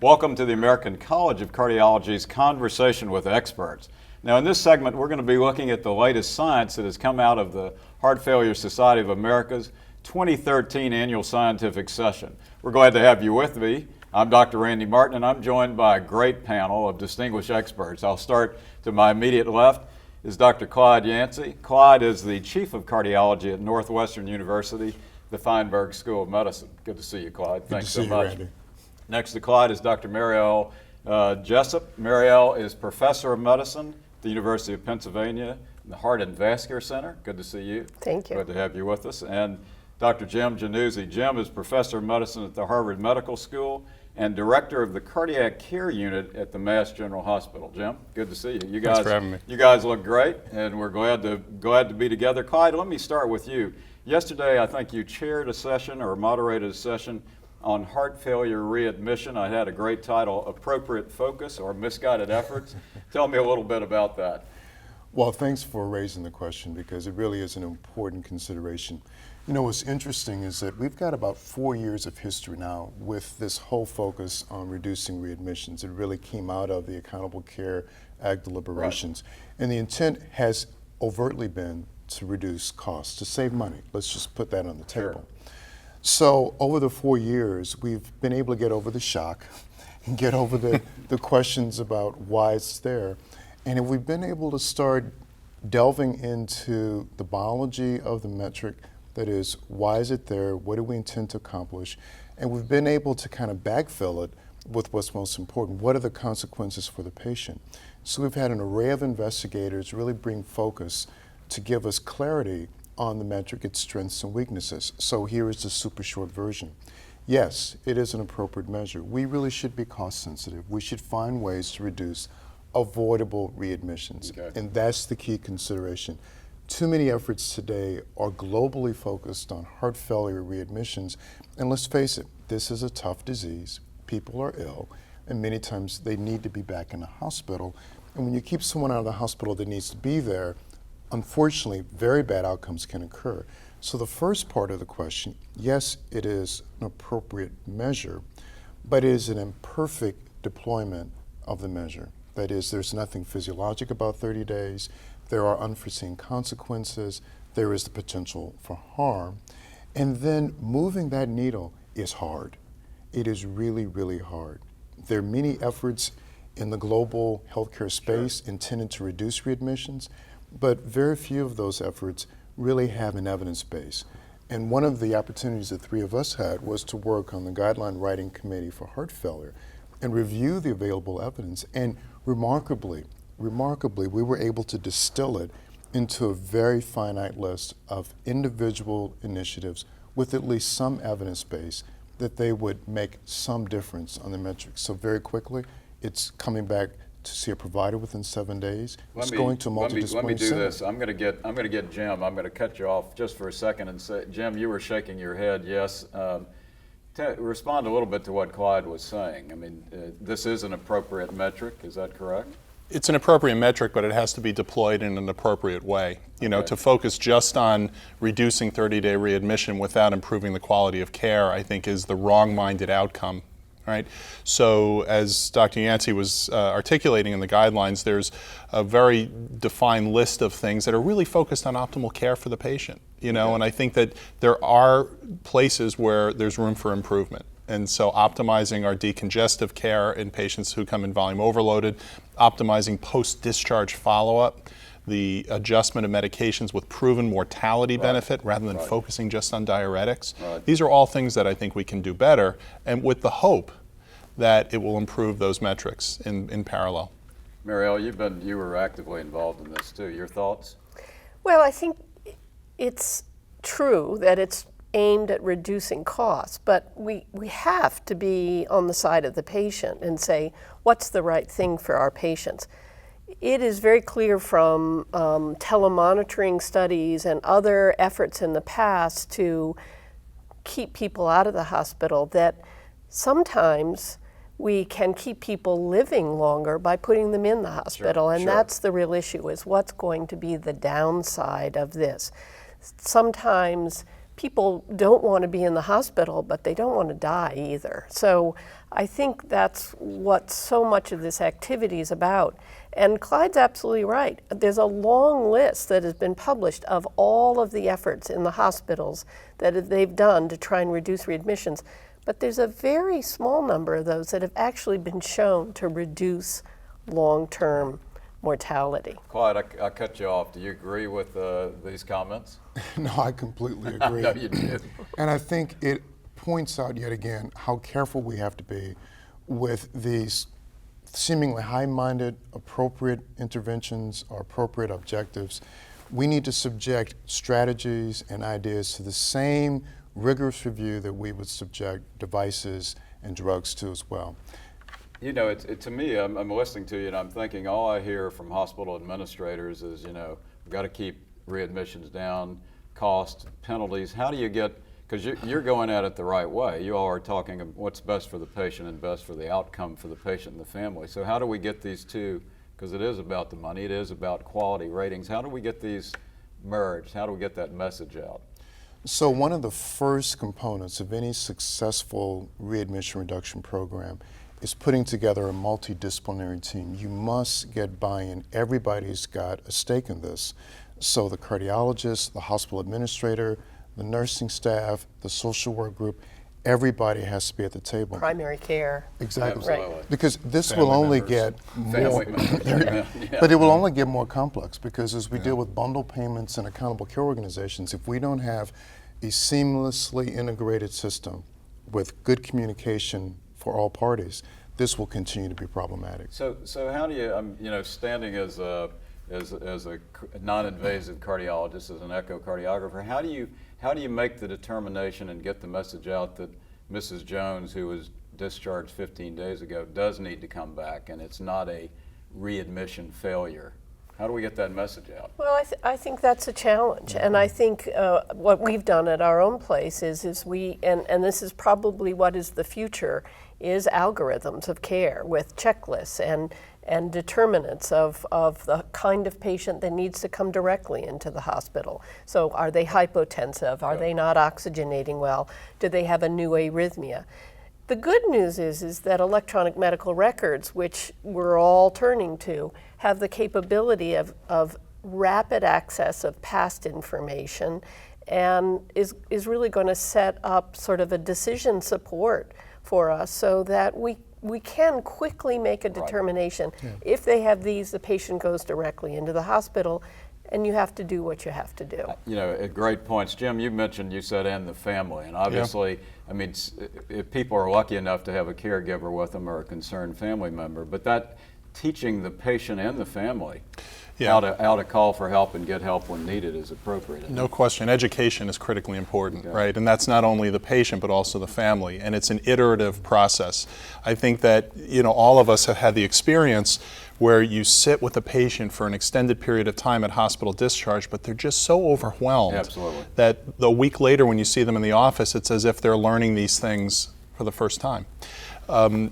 Welcome to the American College of Cardiology's Conversation with Experts. Now in this segment we're going to be looking at the latest science that has come out of the Heart Failure Society of America's 2013 annual scientific session. We're glad to have you with me. I'm Dr. Randy Martin and I'm joined by a great panel of distinguished experts. I'll start to my immediate left is Dr. Clyde Yancey. Clyde is the Chief of Cardiology at Northwestern University, the Feinberg School of Medicine. Good to see you, Clyde. Thanks so much. Randy. Next to Clyde is Dr. Marielle Jessup. Marielle is Professor of Medicine at the University of Pennsylvania in the Heart and Vascular Center. Good to see you. Thank you. Good to have you with us. And Dr. Jim Januzzi. Jim is Professor of Medicine at the Harvard Medical School and Director of the Cardiac Care Unit at the Mass General Hospital. Jim, good to see you. Thanks for having me. You guys look great, and we're glad to be together. Clyde, let me start with you. Yesterday, I think you chaired a session or moderated a session on heart failure readmission. I had a great title, Appropriate Focus or Misguided Efforts. Tell me a little bit about that. Well, thanks for raising the question because it really is an important consideration. You know, what's interesting is that we've got about 4 years of history now with this whole focus on reducing readmissions. It really came out of the Accountable Care Act deliberations. Right. And the intent has overtly been to reduce costs, to save money. Let's just put that on the table. Sure. So over the 4 years, we've been able to get over the shock and get over the questions about why it's there. And we've been able to start delving into the biology of the metric, that is, why is it there, what do we intend to accomplish, and we've been able to kind of backfill it with what's most important. What are the consequences for the patient? So we've had an array of investigators really bring focus to give us clarity on the metric, its strengths and weaknesses. So here is the super short version. Yes, it is an appropriate measure. We really should be cost sensitive. We should find ways to reduce avoidable readmissions, okay. And that's the key consideration. Too many efforts today are globally focused on heart failure readmissions, and let's face it, this is a tough disease. People are ill, and many times they need to be back in the hospital, and when you keep someone out of the hospital that needs to be there, unfortunately, very bad outcomes can occur. So the first part of the question, yes, it is an appropriate measure, but it is an imperfect deployment of the measure. That is, there's nothing physiologic about 30 days, there are unforeseen consequences, there is the potential for harm, and then moving that needle is hard. It is really, really hard. There are many efforts in the global healthcare space intended to reduce readmissions, but very few of those efforts really have an evidence base. And one of the opportunities the three of us had was to work on the guideline writing committee for heart failure and review the available evidence. And remarkably, we were able to distill it into a very finite list of individual initiatives with at least some evidence base that they would make some difference on the metrics. So very quickly, it's coming back to see a provider within 7 days. It's going to a multidisciplinary center. Let me do this. I'm going to get Jim. I'm going to cut you off just for a second and say, Jim, you were shaking your head. Yes. Respond a little bit to what Clyde was saying. I mean, this is an appropriate metric. Is that correct? It's an appropriate metric, but it has to be deployed in an appropriate way. You know, to focus just on reducing 30-day readmission without improving the quality of care, I think, is the wrong-minded outcome. Right? So as Dr. Yancey was articulating in the guidelines, there's a very defined list of things that are really focused on optimal care for the patient. You know, and I think that there are places where there's room for improvement. And so optimizing our decongestive care in patients who come in volume overloaded, optimizing post-discharge follow-up, the adjustment of medications with proven mortality benefit rather than focusing just on diuretics. These are all things that I think we can do better, and with the hope that it will improve those metrics in parallel. Marielle, you were actively involved in this too. Your thoughts? Well, I think it's true that it's aimed at reducing costs, but we have to be on the side of the patient and say, what's the right thing for our patients? It is very clear from telemonitoring studies and other efforts in the past to keep people out of the hospital that sometimes we can keep people living longer by putting them in the hospital, and that's the real issue, is what's going to be the downside of this. Sometimes people don't want to be in the hospital, but they don't want to die either. So I think that's what so much of this activity is about. And Clyde's absolutely right. There's a long list that has been published of all of the efforts in the hospitals that they've done to try and reduce readmissions. But there's a very small number of those that have actually been shown to reduce long-term mortality. Clyde, I cut you off. Do you agree with these comments? No, I completely agree. No, you do. And I think it points out yet again how careful we have to be with these seemingly high-minded, appropriate interventions or appropriate objectives. We need to subject strategies and ideas to the same rigorous review that we would subject devices and drugs to as well. You know, to me, I'm listening to you and I'm thinking all I hear from hospital administrators is, you know, we've got to keep readmissions down, cost, penalties. How do you get, because you're going at it the right way. You all are talking what's best for the patient and best for the outcome for the patient and the family. So how do we get these two, because it is about the money, it is about quality ratings. How do we get these merged? How do we get that message out? So one of the first components of any successful readmission reduction program is putting together a multidisciplinary team. You must get buy-in. Everybody's got a stake in this. So the cardiologist, the hospital administrator, the nursing staff, the social work group, everybody has to be at the table. Primary care. Exactly. Absolutely. Right. Because this Family will only members. get more, Family members. Yeah. but it will only get more complex because as we deal with bundle payments and accountable care organizations, if we don't have a seamlessly integrated system with good communication for all parties, this will continue to be problematic. So how do you, you know, standing as a non-invasive cardiologist, as an echocardiographer, how do you make the determination and get the message out that Mrs. Jones, who was discharged 15 days ago, does need to come back and it's not a readmission failure? How do we get that message out? Well, I think that's a challenge, and I think what we've done at our own place is we, and this is probably what is the future, is algorithms of care with checklists and determinants of the kind of patient that needs to come directly into the hospital. So are they hypotensive? Are they not oxygenating well? Do they have a new arrhythmia? The good news is that electronic medical records, which we're all turning to, have the capability of rapid access of past information and is really going to set up sort of a decision support for us so that we can quickly make a determination. Yeah. If they have these, the patient goes directly into the hospital, and you have to do what you have to do. You know, great points. Jim, you said and the family, and obviously, I mean, if people are lucky enough to have a caregiver with them or a concerned family member, but that teaching the patient and the family how to call for help and get help when needed is appropriate. No question. Education is critically important, right? And that's not only the patient, but also the family. And it's an iterative process. I think that, you know, all of us have had the experience where you sit with a patient for an extended period of time at hospital discharge, but they're just so overwhelmed that a week later when you see them in the office, it's as if they're learning these things for the first time.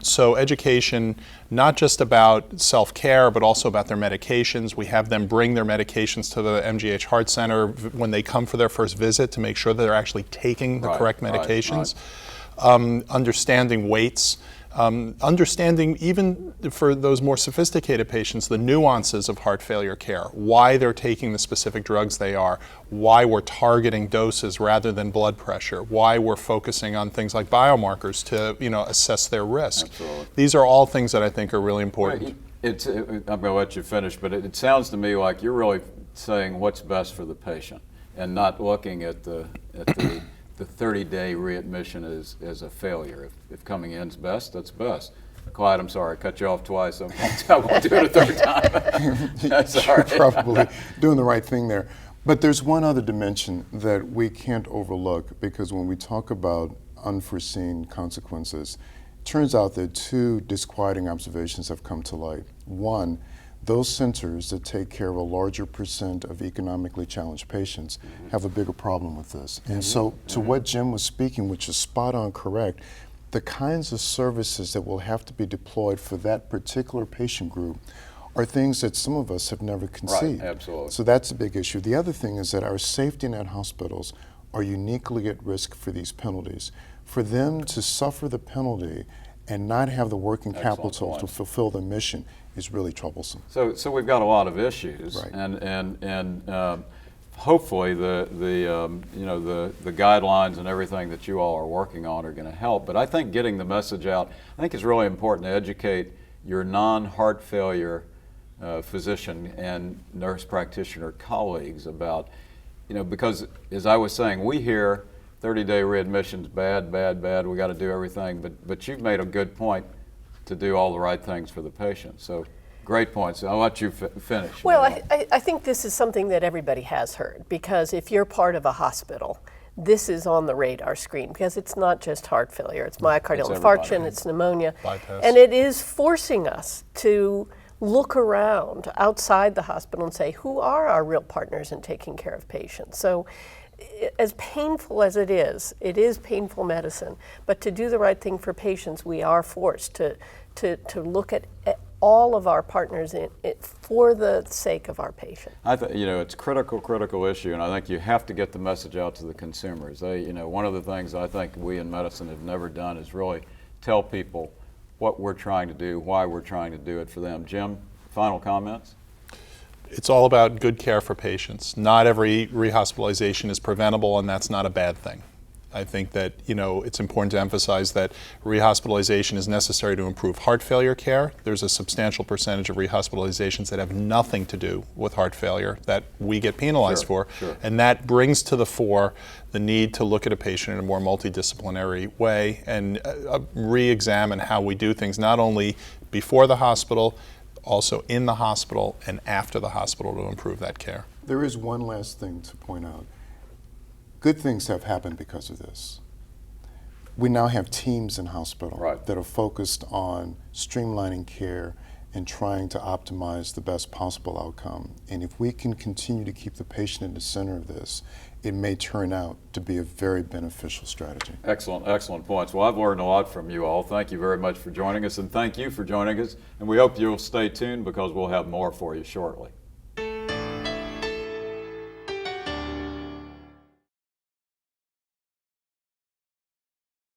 So education, not just about self-care, but also about their medications. We have them bring their medications to the MGH Heart Center when they come for their first visit to make sure that they're actually taking the correct medications. Understanding weights. Understanding, even for those more sophisticated patients, the nuances of heart failure care, why they're taking the specific drugs they are, why we're targeting doses rather than blood pressure, why we're focusing on things like biomarkers to, you know, assess their risk. Absolutely. These are all things that I think are really important. I'm going to let you finish, but it sounds to me like you're really saying what's best for the patient and not looking at the 30-day readmission as a failure. If coming in's best, that's best. Clyde, I'm sorry, I cut you off twice. I won't do it a third time. Sorry. You're probably doing the right thing there. But there's one other dimension that we can't overlook, because when we talk about unforeseen consequences, it turns out that two disquieting observations have come to light. One, those centers that take care of a larger percent of economically challenged patients have a bigger problem with this. And so to what Jim was speaking, which is spot on correct, the kinds of services that will have to be deployed for that particular patient group are things that some of us have never conceived. Right, absolutely. So that's a big issue. The other thing is that our safety net hospitals are uniquely at risk for these penalties. For them to suffer the penalty and not have the working capital to fulfill the mission is really troublesome. So we've got a lot of issues, Right. and hopefully the guidelines and everything that you all are working on are going to help. But I think getting the message out, I think it's really important to educate your non-heart failure physician and nurse practitioner colleagues about, because as I was saying, we hear 30-day readmissions, bad, bad, bad, we got to do everything, but you've made a good point to do all the right things for the patient. So great points. I'll let you finish. Well, I think this is something that everybody has heard, because if you're part of a hospital, this is on the radar screen, because it's not just heart failure, it's myocardial infarction, it's pneumonia, Bypass. and it is forcing us to look around outside the hospital and say, who are our real partners in taking care of patients? So as painful as it is painful medicine, but to do the right thing for patients, we are forced to look at all of our partners for the sake of our patient. It's critical issue, and I think you have to get the message out to the consumers. One of the things I think we in medicine have never done is really tell people what we're trying to do, why we're trying to do it for them. Jim, final comments? It's all about good care for patients. Not every rehospitalization is preventable, and that's not a bad thing. I think that it's important to emphasize that rehospitalization is necessary to improve heart failure care. There's a substantial percentage of rehospitalizations that have nothing to do with heart failure that we get penalized for. Sure. And that brings to the fore the need to look at a patient in a more multidisciplinary way and re-examine how we do things, not only before the hospital, also in the hospital and after the hospital, to improve that care. There is one last thing to point out. Good things have happened because of this. We now have teams in hospital that are focused on streamlining care and trying to optimize the best possible outcome. And if we can continue to keep the patient in the center of this, it may turn out to be a very beneficial strategy. Excellent points. Well, I've learned a lot from you all. Thank you very much for joining us, and thank you for joining us. And we hope you'll stay tuned, because we'll have more for you shortly.